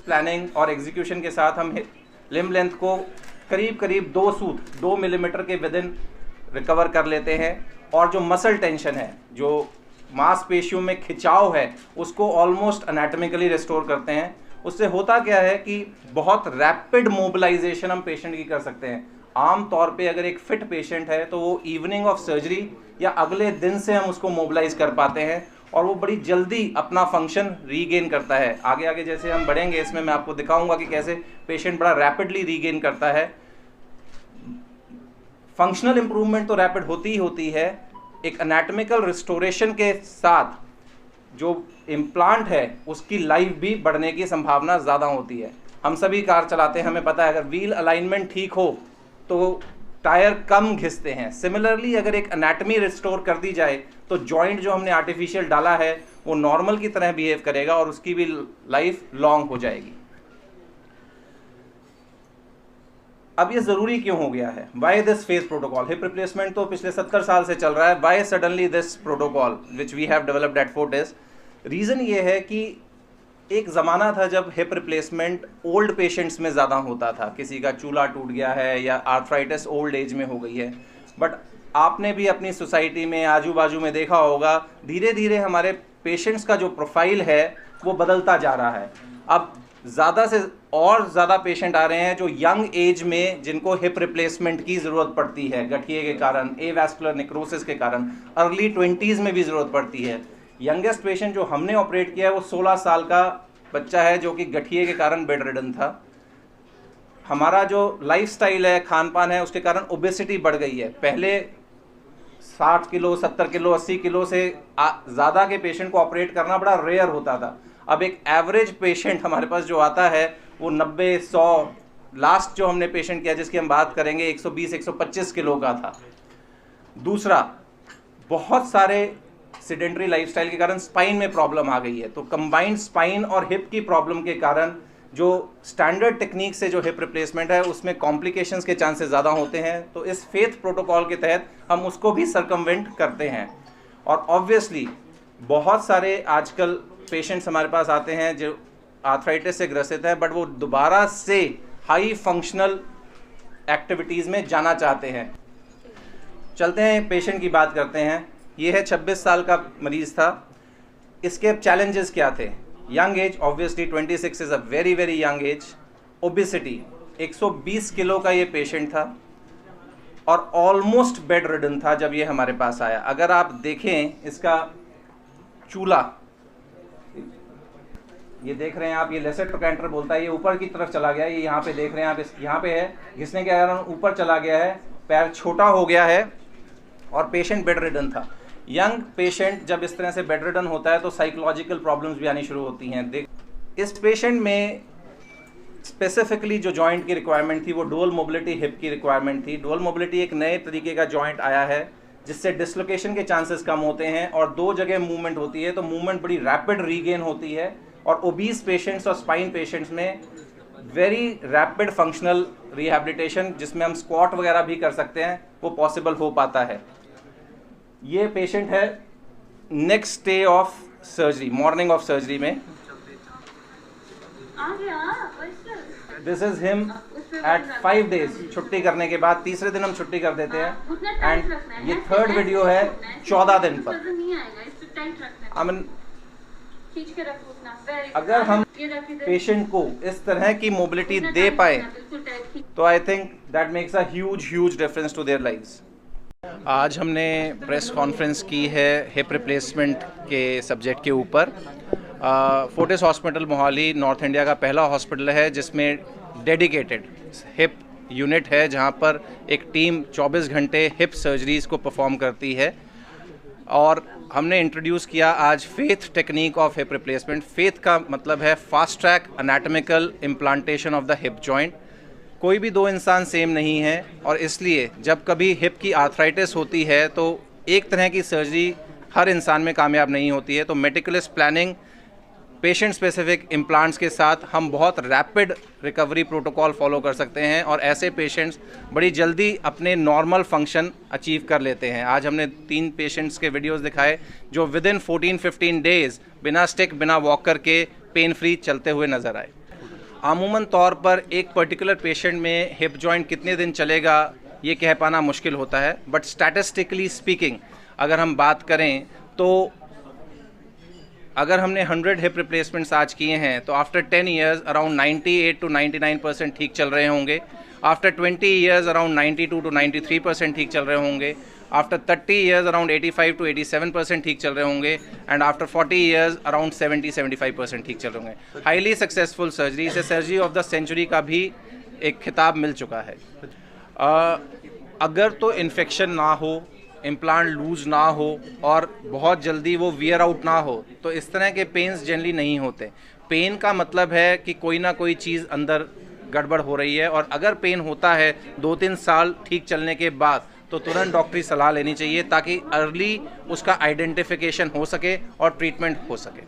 Planning और execution के साथ हम लिम्ब लेंथ को करीब करीब 2 मिलीमीटर के विद इन रिकवर कर लेते हैं, और जो मसल टेंशन है, जो मांसपेशियों में खिंचाव है, उसको ऑलमोस्ट एनाटॉमिकली रिस्टोर करते हैं। उससे होता क्या है कि बहुत रैपिड मोबिलाइजेशन हम पेशेंट की कर सकते हैं। आम तौर पे अगर एक फिट पेशेंट है तो वो इवनिंग ऑफ सर्जरी या अगले दिन से हम उसको मोबिलाइज कर पाते हैं और वो बड़ी जल्दी अपना फंक्शन रीगेन करता है। आगे आगे जैसे हम बढ़ेंगे इसमें मैं आपको दिखाऊंगा कि कैसे पेशेंट बड़ा रैपिडली रीगेन करता है। फंक्शनल इंप्रूवमेंट तो रैपिड होती ही होती है, एक एनाटॉमिकल रिस्टोरेशन के साथ जो इम्प्लांट है उसकी लाइफ भी बढ़ने की संभावना ज़्यादा होती है। हम सभी कार चलाते हैं, हमें पता है अगर व्हील अलाइनमेंट ठीक हो तो टायर कम घिसते हैं। सिमिलरली अगर एक एनाटॉमी रिस्टोर कर दी जाए तो जॉइंट जो हमने आर्टिफिशियल डाला है वो नॉर्मल की तरह बिहेव करेगा और उसकी भी लाइफ लॉन्ग हो जाएगी। अब ये ज़रूरी क्यों हो गया है? Why this phase protocol? Hip replacement तो पिछले 70 साल से चल रहा है। Why suddenly this protocol which we have developed at Fortis? Reason ये है कि एक ज़माना था जब हिप रिप्लेसमेंट ओल्ड पेशेंट्स में ज़्यादा होता था, किसी का चूल्हा टूट गया है या आर्थराइटिस ओल्ड एज में हो गई है। बट आपने भी अपनी सोसाइटी में आजू बाजू में देखा होगा, धीरे धीरे हमारे पेशेंट्स का जो प्रोफाइल है वो बदलता जा रहा है। अब ज़्यादा से और ज़्यादा पेशेंट आ रहे हैं जो यंग एज में, जिनको हिप रिप्लेसमेंट की ज़रूरत पड़ती है गठिए के कारण, एवास्कुलर नेक्रोसिस के कारण। अर्ली 20s में भी ज़रूरत पड़ती है। यंगेस्ट पेशेंट जो हमने ऑपरेट किया है वो 16 साल का बच्चा है जो कि गठिए के कारण बेड रिडन था। हमारा जो लाइफस्टाइल है, खान पान है, उसके कारण ओबेसिटी बढ़ गई है। पहले 60 किलो, 70 किलो, 80 किलो से ज़्यादा के पेशेंट को ऑपरेट करना बड़ा रेयर होता था। अब एक एवरेज पेशेंट हमारे पास जो आता है वो 90, 100, लास्ट जो हमने पेशेंट किया जिसकी हम बात करेंगे 120, 125 किलो का था। दूसरा, बहुत सारे सेडेंटरी लाइफस्टाइल के कारण स्पाइन में प्रॉब्लम आ गई है, तो कंबाइंड स्पाइन और हिप की प्रॉब्लम के कारण जो स्टैंडर्ड टेक्निक से जो हिप रिप्लेसमेंट है उसमें कॉम्प्लिकेशंस के चांसेस ज़्यादा होते हैं। तो इस फेथ प्रोटोकॉल के तहत हम उसको भी सर्कमवेंट करते हैं। और ऑब्वियसली बहुत सारे आजकल पेशेंट्स हमारे पास आते हैं जो आर्थराइटिस से ग्रसित है, बट वो दोबारा से हाई फंक्शनल एक्टिविटीज़ में जाना चाहते हैं। चलते हैं पेशेंट की बात करते हैं। ये है 26 साल का मरीज़ था। इसके अब चैलेंजेस क्या थे? Young age, obviously 26 is a very very young age. Obesity, 120 kilo का ये पेशेंट था और ऑलमोस्ट बेड रिडन था जब ये हमारे पास आया। अगर आप देखें इसका चूल्हा, ये देख रहे हैं आप, ये लेसेट ट्रोकैंटर बोलता है, ये ऊपर की तरफ चला गया है। ये यहाँ पे देख रहे हैं आप, यहाँ पे है, घिसने के कारण ऊपर चला गया है, पैर छोटा हो गया है और पेशेंट बेड रिडन था। यंग पेशेंट जब इस तरह से बेड रिडन होता है तो साइकोलॉजिकल प्रॉब्लम्स भी आनी शुरू होती हैं। इस पेशेंट में स्पेसिफिकली जो जॉइंट की रिक्वायरमेंट थी वो डुअल मोबिलिटी हिप की रिक्वायरमेंट थी। डुअल मोबिलिटी एक नए तरीके का जॉइंट आया है जिससे डिसलोकेशन के चांसेस कम होते हैं और 2 जगह मूवमेंट होती है तो मूवमेंट बड़ी रैपिड रीगेन होती है। और ओबीस पेशेंट्स और स्पाइन पेशेंट्स में वेरी रैपिड फंक्शनल रिहैबिलिटेशन, जिसमें हम स्क्वाट वगैरह भी कर सकते हैं, वो पॉसिबल हो पाता है। ये पेशेंट है next day of surgery, morning of surgery में। This is him at 5 days छुट्टी करने के बाद। तीसरे दिन हम छुट्टी कर देते हैं। एंड ये थर्ड वीडियो है 14 दिन पर। आई मीन अगर हम पेशेंट को इस तरह की मोबिलिटी दे पाए तो I think that makes a huge difference to their lives. आज हमने प्रेस कॉन्फ्रेंस की है हिप रिप्लेसमेंट के सब्जेक्ट के ऊपर। Fortis hospital Mohali north India का पहला हॉस्पिटल है जिसमें डेडिकेटेड हिप यूनिट है, जहां पर एक टीम 24 घंटे हिप सर्जरीज़ को परफॉर्म करती है। और हमने इंट्रोड्यूस किया आज faith technique of hip replacement. Faith का मतलब है fast track anatomical implantation of the hip joint. कोई भी 2 इंसान सेम नहीं है और इसलिए जब कभी हिप की आर्थराइटिस होती है तो एक तरह की सर्जरी हर इंसान में कामयाब नहीं होती है। तो meticulous planning, patient specific implants के साथ हम बहुत रैपिड रिकवरी प्रोटोकॉल फॉलो कर सकते हैं और ऐसे पेशेंट्स बड़ी जल्दी अपने नॉर्मल फंक्शन अचीव कर लेते हैं। आज हमने 3 पेशेंट्स के वीडियोस दिखाए जो विद इन 14-15 डेज बिना स्टिक, बिना वॉकर के पेन फ्री चलते हुए नज़र आए। आमूमन तौर पर एक पर्टिकुलर पेशेंट में हिप जॉइंट कितने दिन चलेगा ये कह पाना मुश्किल होता है, बट स्टैटिस्टिकली स्पीकिंग अगर हम बात करें तो अगर हमने 100 हिप रिप्लेसमेंट्स आज किए हैं तो आफ्टर 10 ईयर्स अराउंड 98 to 99% ठीक चल रहे होंगे, आफ्टर 20 ईयर्स अराउंड 92 to 93% ठीक चल रहे होंगे, आफ्टर 30 ईयर्स अराउंड 85 to 87% ठीक चल रहे होंगे, एंड आफ्टर 40 ईयर्स अराउंड 70-75% ठीक चल रहे होंगे। हाईली सक्सेसफुल सर्जरी, इसे सर्जरी ऑफ द सेंचुरी का भी एक खिताब मिल चुका है। अगर तो इन्फेक्शन ना हो, इम्प्लांट लूज ना हो और बहुत जल्दी वो वियर आउट ना हो तो इस तरह के पेन्स जनरली नहीं होते। पेन का मतलब है कि कोई ना कोई चीज़ अंदर गड़बड़ हो रही है, और अगर पेन होता है 2-3 साल ठीक चलने के बाद तो तुरंत डॉक्टरी सलाह लेनी चाहिए ताकि अर्ली उसका आइडेंटिफिकेशन हो सके और ट्रीटमेंट हो सके।